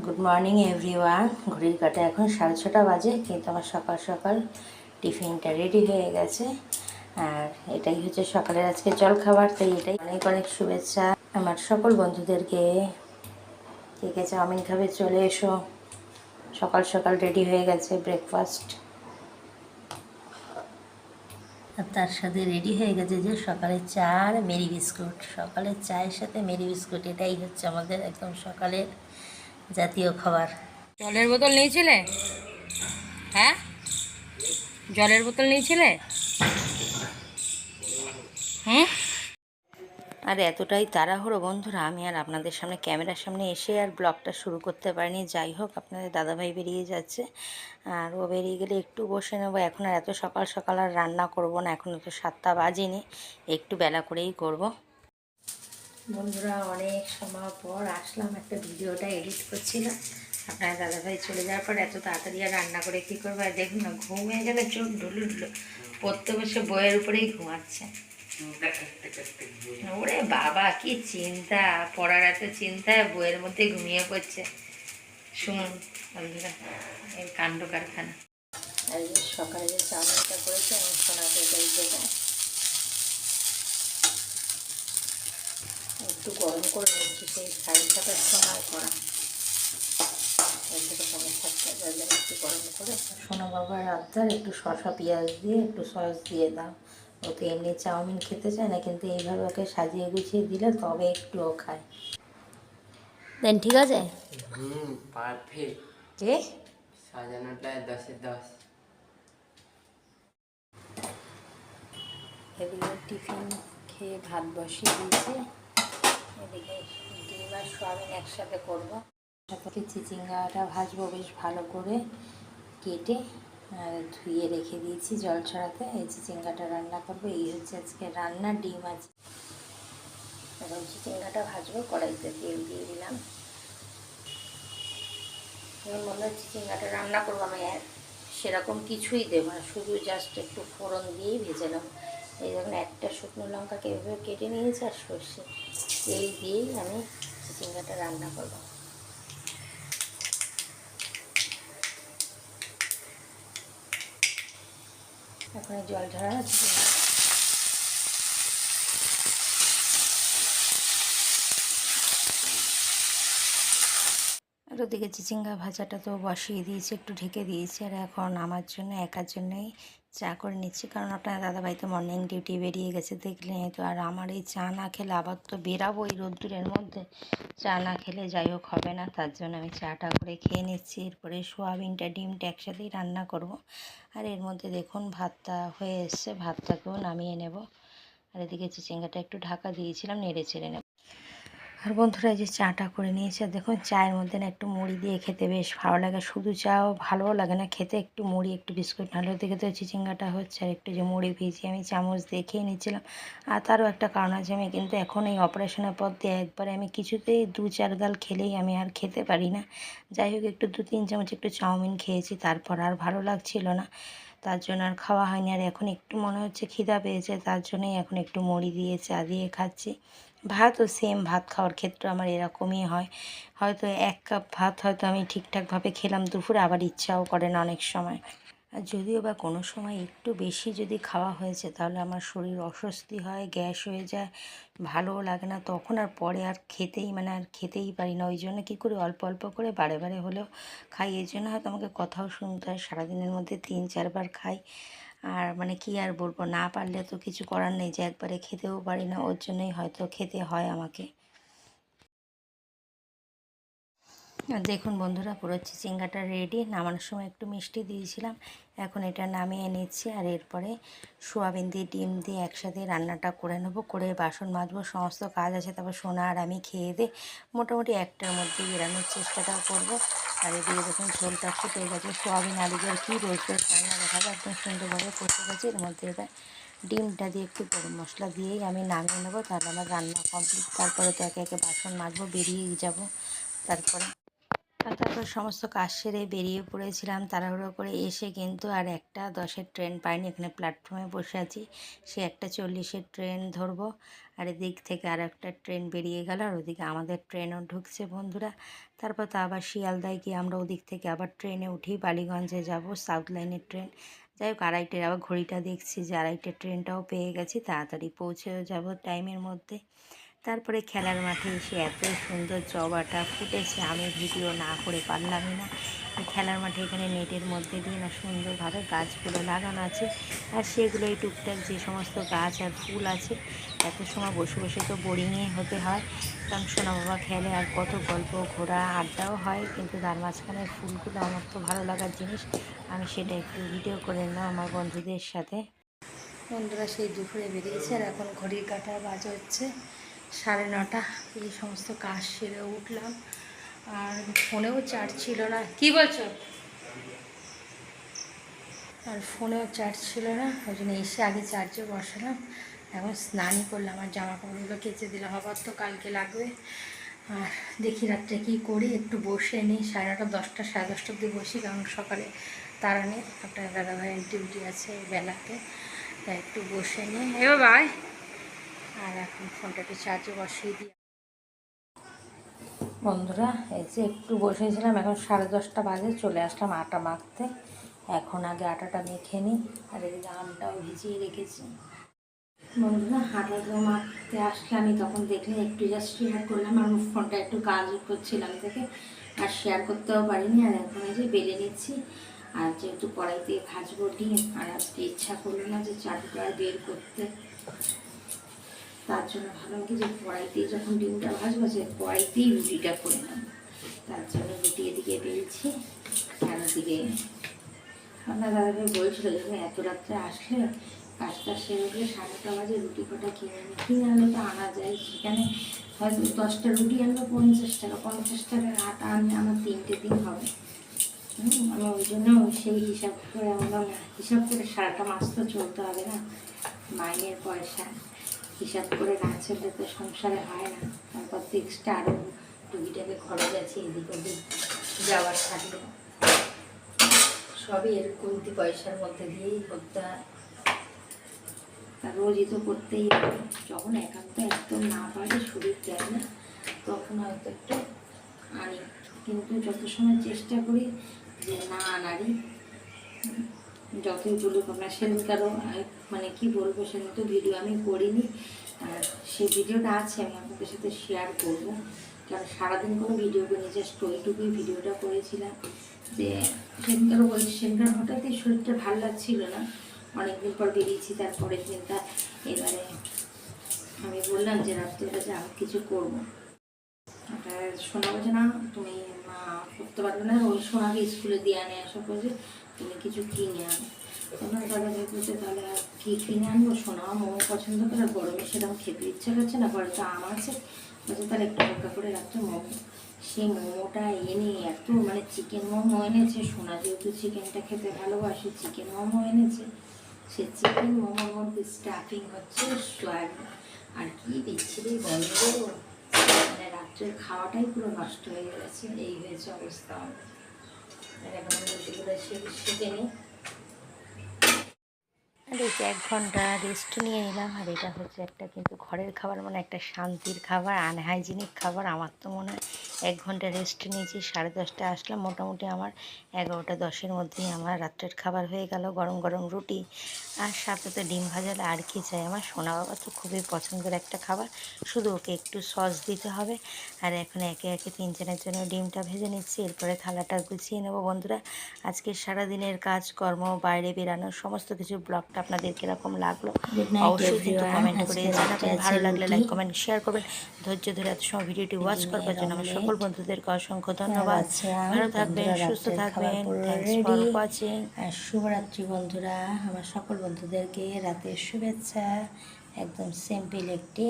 Good morning everyone. ঘড়ির কাঁটা এখন 6:30 বাজে, কিন্তু আমার সকাল সকাল টিফিনটা রেডি হয়ে গেছে। আর এটাই হচ্ছে সকালের আজকে জলখাবার। তাই এটাই অনেক অনেক শুভেচ্ছা আমার সকল বন্ধুদেরকে। কে কে চাউমিন খাবে চলে এসো। সকাল সকাল রেডি হয়ে গেছে ব্রেকফাস্ট, আর তার সাথে রেডি হয়ে গেছে যে সকালের চা আর মেরি বিস্কুট। সকালের চায়ের সাথে মেরি বিস্কুট, এটাই হচ্ছে আমাদের একদম সকালের জাতীয় খাবার। জলের বোতল নিয়েছিলে? হ্যাঁ, জলের বোতল নিয়েছিলে? হুম। আর এতটাই তাড়াহুড়ো বন্ধুরা, আমি আর আপনাদের সামনে ক্যামেরার সামনে এসে আর ব্লগটা শুরু করতে পারিনি। যাই হোক, আপনাদের দাদাভাই বেরিয়ে যাচ্ছে, আর ও বেরিয়ে গেলে একটু বসে নেবো। এখন আর এত সকাল সকাল আর রান্না করব না, এখন তো 7টা বাজেনি, একটু বেলা করেই করব। বন্ধুরা, অনেক সময় পর আসলাম, একটা ভিডিওটা এডিট করছিলাম। আপনার দাদাভাই চলে যাওয়ার পর এত তাড়াতাড়ি আর রান্না করে কী করবো। আর দেখুন না, ঘুমিয়ে গেলে চোখ ঢুলু ঢুলু পড়তে বসে বইয়ের উপরেই ঘুমাচ্ছে। ওরে বাবা, কি চিন্তা, পড়ার এত চিন্তায় বইয়ের মধ্যে ঘুমিয়ে পড়ছে। শুনুন বন্ধুরা, এই কাণ্ড কারখানা। আর এই সকালে যে চাউমিনটা করেছে আমি সোনাকে এটাই দেবো। একটু গরম করে নিচ্ছি, সেই 7:30টার সময় করা। এর থেকে 7:30 বাজে একটু গরম করে। সোনা বাবার আবদার, একটু শসা পেঁয়াজ দিয়ে একটু সস দিয়ে দাও। ওকে এমনি চাউমিন খেতে চায় না, কিন্তু এইভাবে ওকে সাজিয়ে গুছিয়ে দিলে তবে একটুও খায়। দেন ঠিক আছে। পারফেক্ট। এ সাজানোটা 10-এ 10। এদিকে টিফিন খেয়ে ভাত বসিয়ে দিয়েছি, এদিকে ডিম আর সোয়াবিন একসাথে করবো। সাথে চিচিঙ্গাটা ভাজবো বেশ ভালো করে কেটে, আর ধুয়ে রেখে দিয়েছি জল ছড়াতে। এই চিচিঙ্গাটা রান্না করবো, এই হচ্ছে আজকে রান্না। ডিম আছে, এখন চিচিঙ্গাটা ভাজবো। কড়াইতে তেল দিয়ে দিলাম। এখন মনে হয় চিচিঙ্গাটা রান্না করবো, আমি সেরকম কিছুই দেবো না, শুধু জাস্ট একটু ফোড়ন দিয়েই ভেজে নেব। এই যখন একটা শুকনো লঙ্কাকে এভাবে কেটে নিয়েছি আর সর্ষে, এই দিয়েই আমি চিচিঙ্গাটা রান্না করবো। এখন জল ঝরানো চিচিঙ্গা। আর ওদিকে চিচিঙ্গা ভাজাটা তো বসিয়ে দিয়েছি, একটু ঢেকে দিয়েছি। আর এখন আমার জন্য একার জন্যই চা করে নিচ্ছি, কারণ আপনার দাদাভাই তো মর্নিং ডিউটি বেরিয়ে গেছে দেখলেন তো। আর আমার এই চা না খেলে, আবার তো বেরাবো এই রোদ্দুরের মধ্যে, চা না খেলে যাই হোক হবে না। তার জন্য আমি চাটা করে খেয়ে নিচ্ছি। এরপরে সোয়াবিনটা ডিমটা একসাথেই রান্না করব। আর এর মধ্যে দেখুন ভাতটা হয়ে এসছে, ভাতটাকেও নামিয়ে নেব। আর এদিকে চিচিঙ্গাটা একটু ঢাকা দিয়েছিলাম, নেড়ে চেড়ে নেব। আর বন্ধুরা, এই যে চাটা করে নিয়েছি, আর দেখুন চায়ের মধ্যে না একটু মুড়ি দিয়ে খেতে বেশ ভালো লাগে। শুধু চাও ভালোও লাগে না খেতে, একটু মুড়ি একটু বিস্কুট নাহলে। ওদিকে তো চিচিঙ্গাটা হচ্ছে, আর একটু যে মুড়ি ভিজিয়ে আমি চামচ দিয়ে খেয়ে নিচ্ছিলাম। আর তারও একটা কারণ আছে, আমি কিন্তু এখন এই অপারেশনের পর দিয়ে একবারে আমি কিছুতেই 2-4 গাল খেলেই আমি আর খেতে পারি না। যাই হোক, একটু 2-3 চামচ একটু চাউমিন খেয়েছি, তারপর আর ভালো লাগছিল না, তার জন্য আর খাওয়া হয়নি। আর এখন একটু মনে হচ্ছে খিদা পেয়েছে, তার জন্যই এখন একটু মুড়ি দিয়ে চা দিয়ে খাচ্ছি। ভাতও সেম, ভাত খাওয়ার ক্ষেত্রে আমার এরকমই হয়। হয়তো 1 কাপ ভাত হয়তো আমি ঠিকঠাকভাবে খেলাম দুপুরে, আবার ইচ্ছাও করে না অনেক সময়। আর যদিও বা কোনো সময় একটু বেশি যদি খাওয়া হয়েছে, তাহলে আমার শরীর অস্বস্তি হয়, গ্যাস হয়ে যায়, ভালোও লাগে না। তখন আর পরে আর খেতেই আর খেতেই পারি না। ওই জন্য কী করি, অল্প অল্প করে বারে বারে হলেও খাই। এই জন্য হয়তো আমাকে কথাও শুনতে হয়, সারাদিনের মধ্যে 3-4 বার খাই। আর কি আর বলবো, না পারলে তো কিছু করার নেই, যে একবারে খেতেও পারি না, ওর জন্যই হয়তো খেতে হয় আমাকে। আর দেখুন বন্ধুরা, পুরো চিচিঙ্গাটা রেডি। নামানোর সময় একটু মিষ্টি দিয়েছিলাম, এখন এটা নামিয়ে নিচ্ছি। আর এরপরে সোয়াবিন দিয়ে ডিম দিয়ে একসাথে রান্নাটা করে নেবো, করে বাসন মাজবো, সমস্ত কাজ আছে। তারপর সোনা আর আমি খেয়ে দিয়ে মোটামুটি 1টার মধ্যে বেরানোর চেষ্টাটাও করবো। আর এদিকে দেখুন ঝোলটা ফুটে গেছে, সোয়াবিন আলু দিয়ে কী রোজ রোজ রান্না দেখাবো, একদম সুন্দরভাবে কষে গেছে। এর মধ্যে এবার ডিমটা দিয়ে একটু গরম মশলা দিয়েই আমি নামিয়ে নেবো, তাহলে আমার রান্না কমপ্লিট। তারপরে তো একে একে বাসন মাজবো, বেরিয়েই যাবো তারপরে। আর তারপর সমস্ত কাজ সেরে বেরিয়ে পড়েছিলাম তাড়াহুড়ো করে, এসে কিন্তু আর একটা 10-এর ট্রেন পাইনি। এখানে প্ল্যাটফর্মে বসে আছি, সে একটা 40-এর ট্রেন ধরবো, আর এদিক থেকে আর একটা ট্রেন বেরিয়ে গেল, আর ওদিকে আমাদের ট্রেনও ঢুকছে বন্ধুরা। তারপর তো আবার শিয়ালদায় গিয়ে আমরা ওদিক থেকে আবার ট্রেনে উঠি, বালিগঞ্জে যাব, সাউথ লাইনের ট্রেন। যাই হোক, আড়াইটের আবার ঘড়িটা দেখছি যে আড়াইটের ট্রেনটাও পেয়ে গেছি, তাড়াতাড়ি পৌঁছেও যাব টাইমের মধ্যে। তারপরে খেলার মাঠে এসে এত সুন্দর জবাটা ফুটেছে, আমি ভিডিও না করে পারলামই না। খেলার মাঠে এখানে নেটের মধ্যে দিয়ে না সুন্দরভাবে গাছগুলো লাগানো আছে, আর সেগুলোই টুকটাক যে সমস্ত গাছ আর ফুল আছে। এত সময় বসে বসে তো বোরিংই হতে হয়, কারণ সোনা বাবা খেলে আর কত গল্প ঘোরা আড্ডাও হয়, কিন্তু তার মাঝখানের ফুলগুলো আমার তো ভালো লাগার জিনিস, আমি সেটা একটু ভিডিও করে নিলাম আমার বন্ধুদের সাথে। বন্ধুরা সেই দুপুরে বেরিয়েছে, আর এখন ঘড়ির কাঁটা বাজে হচ্ছে 9:30। এই সমস্ত কাজ সেরে উঠলাম, আর ফোনেও চার্জ ছিল না। কি বলছো? আর ফোনেও চার্জ ছিল না, ওই জন্য এসে আগে চার্জে বসালাম। এখন স্নানই করলাম, আর জামা কাপড়গুলো কেচে দিলাম, আবার তো কালকে লাগবে। আর দেখি রাত্রে কী করি, একটু বসে নিই, 9:30 10টা 10:30 অবধি বসি, কারণ সকালে তারা নেই, একটা দাদাভাইয়ের ডিউটি আছে বেলাতে, তাই একটু বসে নিই। এবার ভাই, আর এখন ফোনটা একটু চার্জে বসিয়ে দিই। বন্ধুরা এই যে একটু বসেছিলাম, এখন 10:30 বাজে, চলে আসলাম আটা মাখতে। এখন আগে আটাটা মেখে নিই, আর এদিকে আমটাও ভিজিয়ে রেখেছি। বন্ধুরা আটাটা মাখতে আসলে আমি তখন দেখলে একটু জাস্ট শেয়ার করলাম, আর ফোনটা একটু কাজ করছিলাম থেকে আর শেয়ার করতেও পারিনি। আর এখন এই যে বেলে নিচ্ছি, আর যেহেতু কড়াইতে ভাজবো ডিম, আর আজকে ইচ্ছা করলো না যে চাটুটা বের করতে, তার জন্য ভাবলাম কি যে কড়াইতেই যখন ডিমটা ভাজবো, যে কড়াইতেই রুটিটা করে নেব। তার জন্য রুটি এদিকে বেলছি, আর ওদিকে আপনার দাদাভাই বলছিল যে এত রাত্রে আসলে কাজটা সেরে উঠলে 9:30 বাজে রুটি কটা কিনে আনলে তো আনা যায়, সেখানে হয়তো 10টা রুটি আনলো 50 টাকা, 50 টাকার আটা আনলে আমার 3টে দিন হবে। আমি ওই জন্য সেই হিসাব করে আমরা হিসাব করে সারাটা মাস তো চলতে হবে না, মাইনের পয়সা হিসাব করে না চললে তো সংসারে হয় না। তারপর তো এক্সট্রা আরও টুকিটাকে খরচ আছে, এদিক ওদিক যাওয়ার থাকলে সবই এর কমতি পয়সার মধ্যে দিয়েই করতে হয়। তা রোজই তো করতেই হবে, যখন একান্ত একদম না পারে শরীর দেয় না তখন হয়তো একটু আনি, কিন্তু যত সময় চেষ্টা করি যে না আনারই। যতই বলুক আপনার সেদিনকারও মানে কি বলবো, সেদিন তো ভিডিও আমি করিনি, আর সেই ভিডিওটা আছে, আমি আপনাদের সাথে শেয়ার করবো, কারণ সারাদিন কোনো ভিডিও করিনি, জাস্ট ওইটুকুই ভিডিওটা করেছিলাম। যে সেদিনকারও বলছি, সেদিনকার হঠাৎই শরীরটা ভালো লাগছিল না, অনেকদিন পর বেরিয়েছি, তারপরের দিনটা এবারে আমি বললাম যে রাত্রিবেলা যে আমি কিছু করবো, ওটা শোনা বলছে না তুমি করতে পারবে না, ওই সোনাকে স্কুলে দিয়ে আনে আসা করছে, তুমি কিছু কিনে আনো। তোমার দাদা ভাই বলছে তাহলে আর কী কিনে আনবো, সোনাও মোমো পছন্দ করে, গরমে সেরকম খেতে ইচ্ছে করছে না, পরে তো আম আছে, বলছে তাহলে একটু হালকা করে রাখতে মোমো। সেই মোমোটা এনে এত মানে চিকেন মোমো এনেছে, সোনা যেহেতু চিকেনটা খেতে ভালোবাসে, চিকেন মোমো এনেছে, সে চিকেন মোমোর মধ্যে স্টাফিং হচ্ছে সয়াবিন, আর কি বিচ্ছিরি গন্ধ, মানে রাত্রের খাওয়াটাই পুরো নষ্ট হয়ে গেছে, এই হয়েছে অবস্থা। এখন রুটিগুলো সেঁকে নিই, আর এই যে 1 ঘন্টা রেস্ট নিয়ে নিলাম। আর এটা হচ্ছে একটা কিন্তু ঘরের খাবার, মানে একটা শান্তির খাবার, আনহাইজিনিক খাবার। আমার তো মনে হয় 1 ঘন্টা রেস্ট নিয়েছি, 10:30টায় আসলাম, মোটামুটি আমার 11টা 10-এর মধ্যেই আমার রাত্রের খাবার হয়ে গেল। গরম গরম রুটি, আর সাথে তো ডিম ভাজালে আর কি চাই। আমার সোনা বাবা তো খুবই পছন্দের একটা খাবার, শুধু ওকে একটু সস দিতে হবে। আর এখন একে একে 3-4 জন্য ডিমটা ভেজে নিচ্ছি, এরপরে থালাটা গুছিয়ে নেব। বন্ধুরা আজকে সারাদিনের কাজকর্ম, বাইরে বেরানো, সমস্ত কিছু ব্লগটা আপনাদের কীরকম লাগলো অবশ্যই কিন্তু কমেন্ট করে জানাবেন। ভালো লাগলে লাইক কমেন্ট শেয়ার করবেন। ধৈর্য ধরে এত সময় ভিডিওটি ওয়াচ করবার জন্য আমার সকল বন্ধুদেরকে অসংখ্য ধন্যবাদ। ভালো থাকবেন, সুস্থ থাকবেন। Thanks for watching. আর শুভরাত্রি বন্ধুরা, আমার সকল বন্ধুদেরকে রাতের শুভেচ্ছা। একদম সিম্পল একটি